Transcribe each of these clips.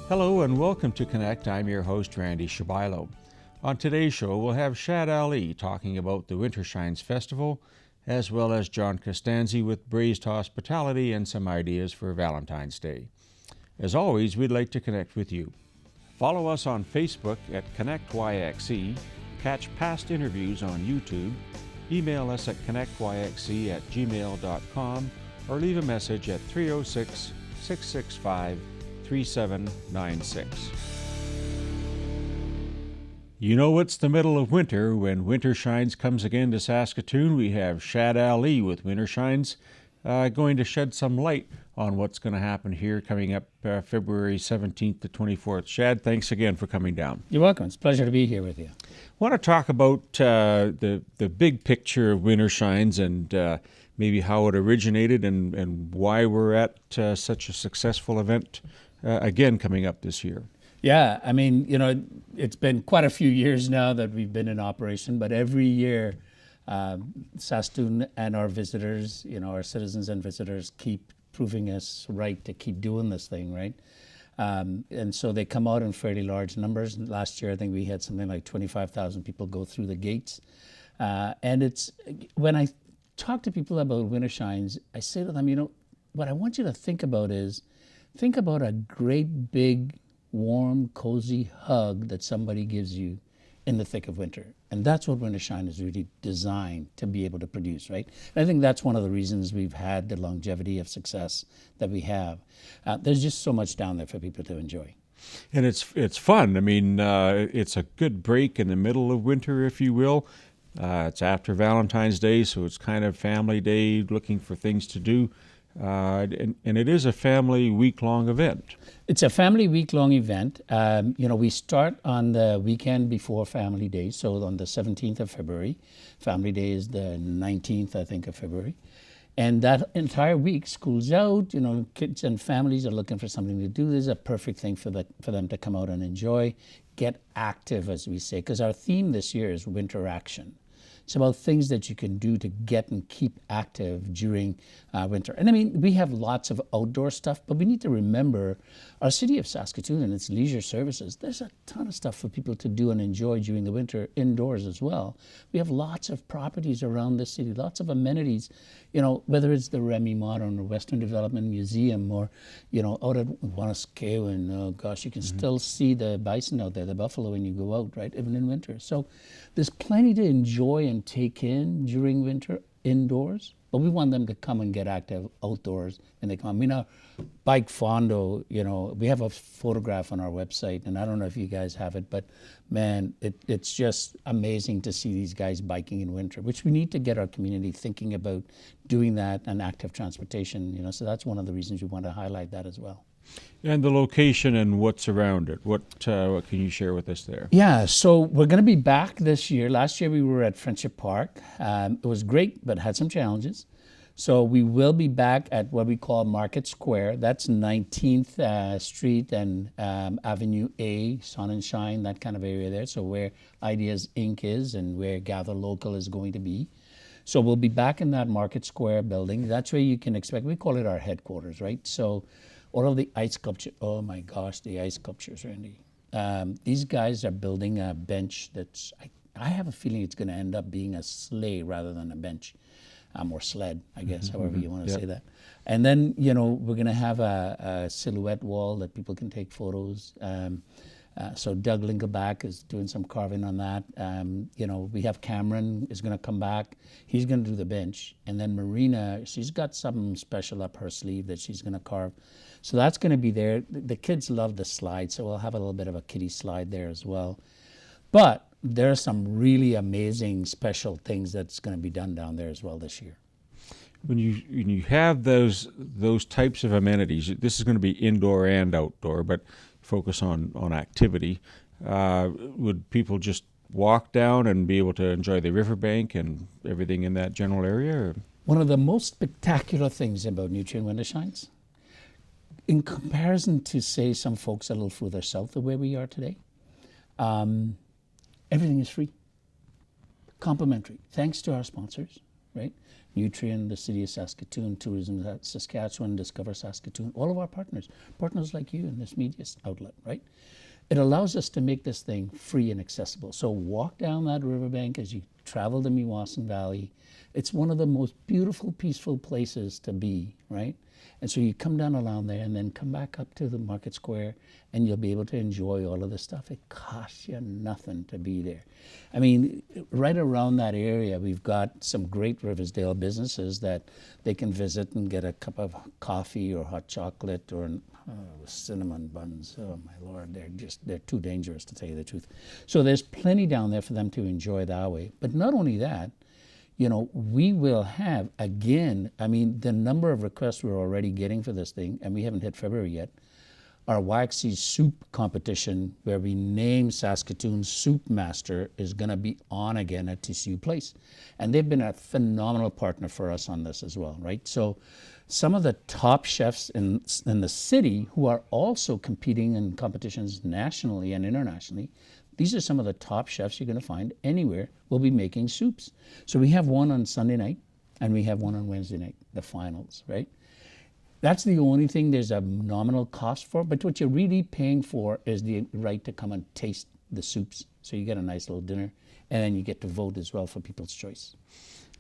Hello and welcome to Connect. I'm your host, Randy Shabilo. On today's show, we'll have Shad Ali talking about the WinterShines Festival, as well as John Costanzi with Braised Hospitality and some ideas for Valentine's Day. As always, we'd like to connect with you. Follow us on Facebook at ConnectYXE, catch past interviews on YouTube, email us at connectyxe@gmail.com, or leave a message at 306-665-3796. You know it's the middle of winter when WinterShines comes again to Saskatoon. We have Shad Ali with WinterShines going to shed some light on what's going to happen here coming up February 17th to 24th. Shad, thanks again for coming down. You're welcome. It's a pleasure to be here with you. I want to talk about the big picture of WinterShines and maybe how it originated and why we're at such a successful event again coming up this year. Yeah, I mean, you know, it's been quite a few years now that we've been in operation, but every year Saskatoon and our visitors, you know, our citizens and visitors keep proving us right to keep doing this thing, right? And so they come out in fairly large numbers. Last year, I think we had something like 25,000 people go through the gates. And it's, when I talk to people about WinterShines, I say to them, you know, what I want you to think about is, think about a great big, warm, cozy hug that somebody gives you in the thick of winter. And that's what WinterShine is really designed to be able to produce, right? And I think that's one of the reasons we've had the longevity of success that we have. There's just so much down there for people to enjoy. And it's fun. I mean, it's a good break in the middle of winter, if you will. It's after Valentine's Day, so it's kind of family day, looking for things to do. And it is a family week-long event. It's a family week-long event. You know, we start on the weekend before Family Day, so on the 17th of February. Family Day is the 19th, I think, of February. And that entire week, school's out, you know, kids and families are looking for something to do. This is a perfect thing for them to come out and enjoy, get active, as we say, because our theme this year is Winter Action. It's about things that you can do to get and keep active during winter. And I mean, we have lots of outdoor stuff, but we need to remember our city of Saskatoon and its leisure services. There's a ton of stuff for people to do and enjoy during the winter indoors as well. We have lots of properties around the city, lots of amenities, you know, whether it's the Remy Modern or Western Development Museum or, you know, out at Wanuskewin, oh gosh, you can still see the bison out there, the buffalo when you go out, right, even in winter. So there's plenty to enjoy and take in during winter indoors, but we want them to come and get active outdoors when they come. I mean, our bike fondo, you know, we have a photograph on our website, and I don't know if you guys have it, but man, it's just amazing to see these guys biking in winter, which we need to get our community thinking about doing that and active transportation, you know, so that's one of the reasons we want to highlight that as well. And the location and what's around it. What can you share with us there? Yeah, so we're going to be back this year. Last year we were at Friendship Park. It was great, but had some challenges. So we will be back at what we call Market Square. That's 19th Street and Avenue A, Sun and Shine, that kind of area there. So where Ideas Inc. is and where Gather Local is going to be. So we'll be back in that Market Square building. That's where you can expect, we call it our headquarters, right? So all of the ice sculpture, oh my gosh, the ice sculptures, Randy. These guys are building a bench that's, I have a feeling it's going to end up being a sleigh rather than a bench, or sled, I guess, however you want to say that. And then, you know, we're going to have a silhouette wall that people can take photos. So Doug Linkelbach is doing some carving on that. You know, we have Cameron is going to come back. He's going to do the bench. And then Marina, she's got something special up her sleeve that she's going to carve. So that's going to be there. The kids love the slide, so we'll have a little bit of a kiddie slide there as well. But there are some really amazing special things that's going to be done down there as well this year. When you have those types of amenities, this is going to be indoor and outdoor, but focus on activity. Would people just walk down and be able to enjoy the riverbank and everything in that general area? Or? One of the most spectacular things about Nutrien WinterShines, in comparison to, say, some folks a little further south of where we are today, everything is free, complimentary, thanks to our sponsors. right? Nutrien, the city of Saskatoon, Tourism Saskatchewan, Discover Saskatoon, all of our partners like you in this media outlet, right? It allows us to make this thing free and accessible. So walk down that riverbank as you travel the Meewasin Valley. It's one of the most beautiful, peaceful places to be, right? And so you come down around there and then come back up to the market square and you'll be able to enjoy all of this stuff. It costs you nothing to be there. I mean, right around that area, we've got some great Riversdale businesses that they can visit and get a cup of coffee or hot chocolate or cinnamon buns. Oh my Lord, they're too dangerous to tell you the truth. So there's plenty down there for them to enjoy that way. But not only that, you know, we will have, again, I mean, the number of requests we're already getting for this thing, and we haven't hit February yet, our Waxy Soup competition, where we name Saskatoon's Soup Master, is going to be on again at TCU Place. And they've been a phenomenal partner for us on this as well, right? So some of the top chefs in the city who are also competing in competitions nationally and internationally, these are some of the top chefs you're going to find anywhere will be making soups. So we have one on Sunday night and we have one on Wednesday night, the finals, right? That's the only thing there's a nominal cost for, but what you're really paying for is the right to come and taste the soups. So you get a nice little dinner and then you get to vote as well for People's Choice.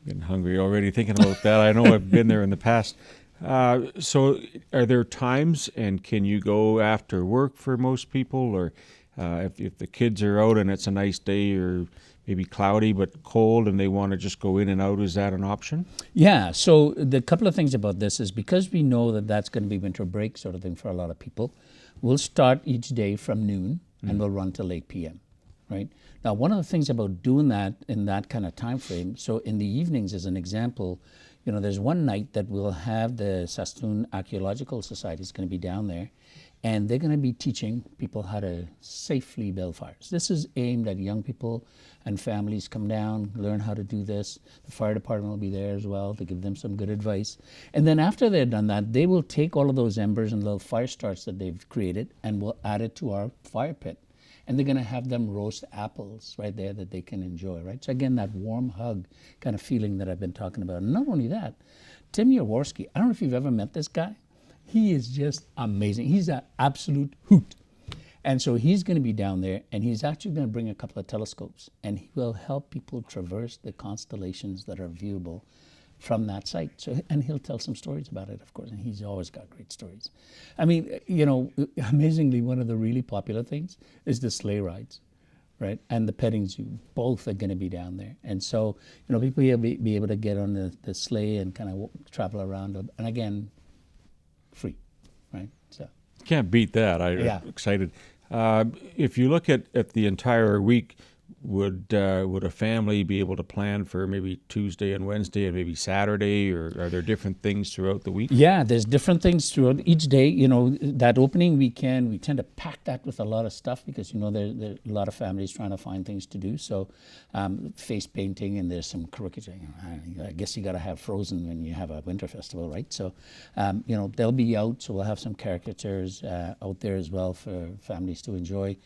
Getting hungry already thinking about that. I know I've been there in the past. So are there times, and can you go after work for most people, or if the kids are out and it's a nice day or maybe cloudy but cold and they want to just go in and out, is that an option? Yeah, so the couple of things about this is because we know that that's going to be winter break sort of thing for a lot of people, we'll start each day from noon and we'll run till 8 p.m., right? Now, one of the things about doing that in that kind of time frame, so in the evenings as an example, you know, there's one night that we'll have the Saskatoon Archaeological Society is going to be down there, and they're going to be teaching people how to safely build fires. This is aimed at young people and families come down, learn how to do this. The fire department will be there as well to give them some good advice. And then after they've done that, they will take all of those embers and little fire starts that they've created and will add it to our fire pit. And they're going to have them roast apples right there that they can enjoy, right? So again, that warm hug kind of feeling that I've been talking about. And not only that, Tim Yaworski, I don't know if you've ever met this guy. He is just amazing. He's an absolute hoot. And so he's going to be down there, and he's actually going to bring a couple of telescopes, and he will help people traverse the constellations that are viewable from that site. So, and he'll tell some stories about it, of course, and he's always got great stories. I mean, you know, amazingly, one of the really popular things is the sleigh rides, right? And the petting zoo. Both are going to be down there. And so, you know, people will be able to get on the sleigh and kind of travel around. And again, free, right? So can't beat that. I'm excited. If you look at the entire week, would a family be able to plan for maybe Tuesday and Wednesday and maybe Saturday, or are there different things throughout the week? Yeah, there's different things throughout each day. You know, that opening weekend, we tend to pack that with a lot of stuff because, you know, there are a lot of families trying to find things to do. So face painting, and there's some curriculum. I guess you got to have Frozen when you have a winter festival, right? So, you know, they'll be out. So we'll have some caricatures out there as well for families to enjoy.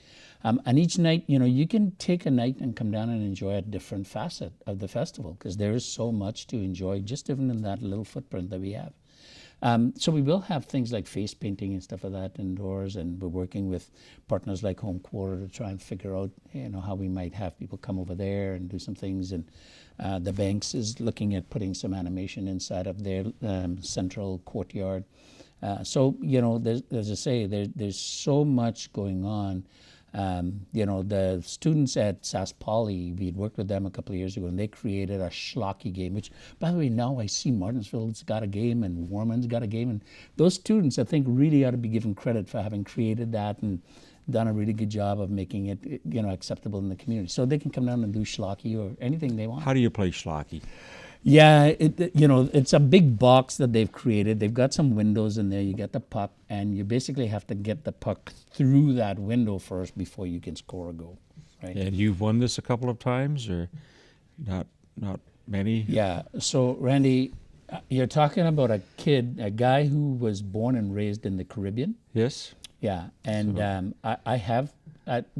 And each night, you know, you can take a night and come down and enjoy a different facet of the festival because there is so much to enjoy just even in that little footprint that we have. So we will have things like face painting and stuff like that indoors, and we're working with partners like Home Quarter to try and figure out, you know, how we might have people come over there and do some things. And the Banks is looking at putting some animation inside of their central courtyard. So, you know, as I say, there's so much going on. You know, the students at Sask Poly, we had worked with them a couple of years ago, and they created a schlocky game, which, by the way, now I see Martinsville's got a game and Warman's got a game. And those students, I think, really ought to be given credit for having created that and done a really good job of making it, you know, acceptable in the community. So they can come down and do schlocky or anything they want. How do you play schlocky? Yeah, you know, it's a big box that they've created. They've got some windows in there. You get the puck, and you basically have to get the puck through that window first before you can score a goal, right? And you've won this a couple of times, or not many? Yeah. So, Randy, you're talking about a guy who was born and raised in the Caribbean. Yes. Yeah, and I have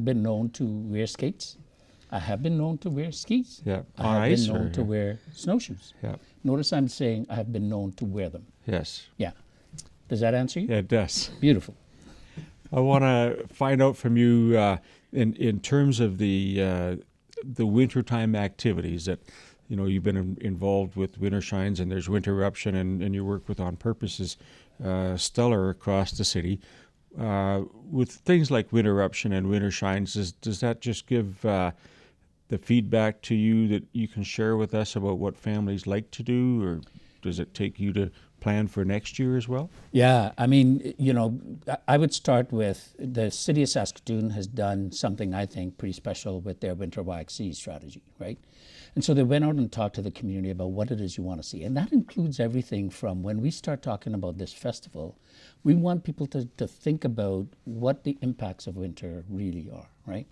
been known to wear skates I have been known to wear skis. Yeah. I On have ice been known or- to wear snowshoes. Yeah. Notice I'm saying I have been known to wear them. Yes. Yeah. Does that answer you? Yeah, it does. Beautiful. I want to find out from you in terms of the wintertime activities that you've been involved with WinterShines, and there's Winter Eruption, and your work with On Purpose is stellar across the city. With things like Winter Eruption and WinterShines, does that just give the feedback to you that you can share with us about what families like to do, or does it take you to plan for next year as well? Yeah, I mean, I would start with the city of Saskatoon has done something I think pretty special with their Winter YXC strategy, right? And so they went out and talked to the community about what it is you want to see. And that includes everything from when we start talking about this festival, we want people to think about what the impacts of winter really are, right?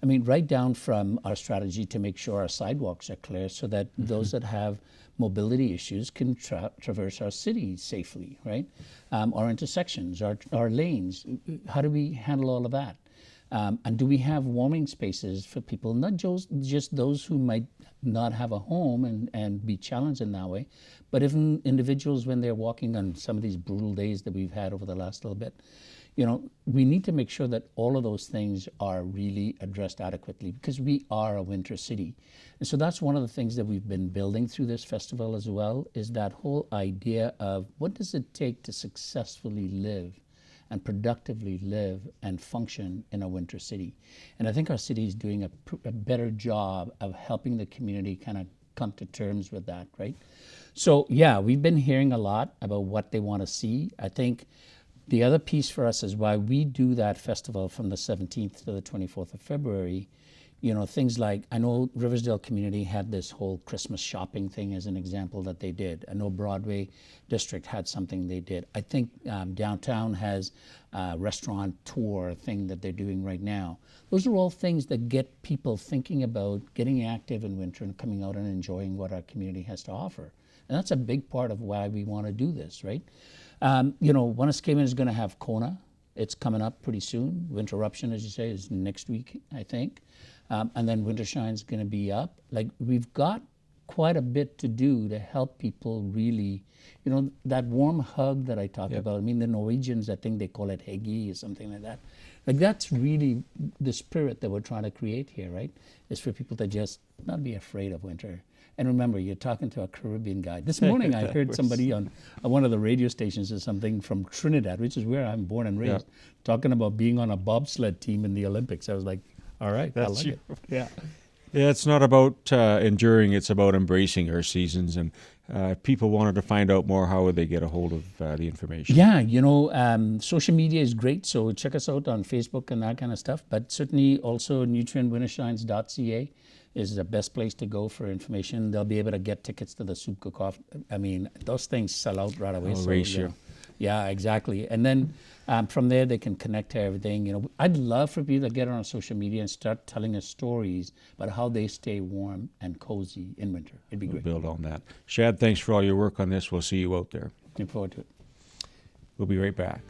I mean, right down from our strategy to make sure our sidewalks are clear so that those that have mobility issues can traverse our city safely, right? Our intersections, our lanes. How do we handle all of that? And do we have warming spaces for people, not just those who might not have a home and be challenged in that way, but even individuals when they're walking on some of these brutal days that we've had over the last little bit. We need to make sure that all of those things are really addressed adequately because we are a winter city. And so that's one of the things that we've been building through this festival as well, is that whole idea of what does it take to successfully live and productively live and function in a winter city. And I think our city is doing a better job of helping the community kind of come to terms with that, right? So yeah, we've been hearing a lot about what they want to see. I think the other piece for us is why we do that festival from the 17th to the 24th of February. Things like, I know Riversdale community had this whole Christmas shopping thing as an example that they did. I know Broadway District had something they did. I think downtown has a restaurant tour thing that they're doing right now. Those are all things that get people thinking about getting active in winter and coming out and enjoying what our community has to offer. And that's a big part of why we want to do this, right? Wanuskewin is going to have Kona. It's coming up pretty soon. Winter Eruption, as you say, is next week, I think. And then WinterShines is going to be up. Like, we've got quite a bit to do to help people really, that warm hug that I talked about. I mean, the Norwegians, I think they call it hegi or something like that. Like, that's really the spirit that we're trying to create here, right? Is for people to just not be afraid of winter. And remember, you're talking to a Caribbean guy. This morning I heard somebody on one of the radio stations or something from Trinidad, which is where I'm born and raised, talking about being on a bobsled team in the Olympics. I was like, all right, I like it. Yeah. Yeah, it's not about enduring, it's about embracing our seasons. And if people wanted to find out more, how would they get a hold of the information? Yeah, social media is great, so check us out on Facebook and that kind of stuff. But certainly also Nutrien WinterShines.ca is the best place to go for information. They'll be able to get tickets to the soup cook-off. I mean, those things sell out right away. Yeah, exactly. And then from there, they can connect to everything. I'd love for people to get on social media and start telling us stories about how they stay warm and cozy in winter. It'd be great. We'll build on that. Shad, thanks for all your work on this. We'll see you out there. Looking forward to it. We'll be right back.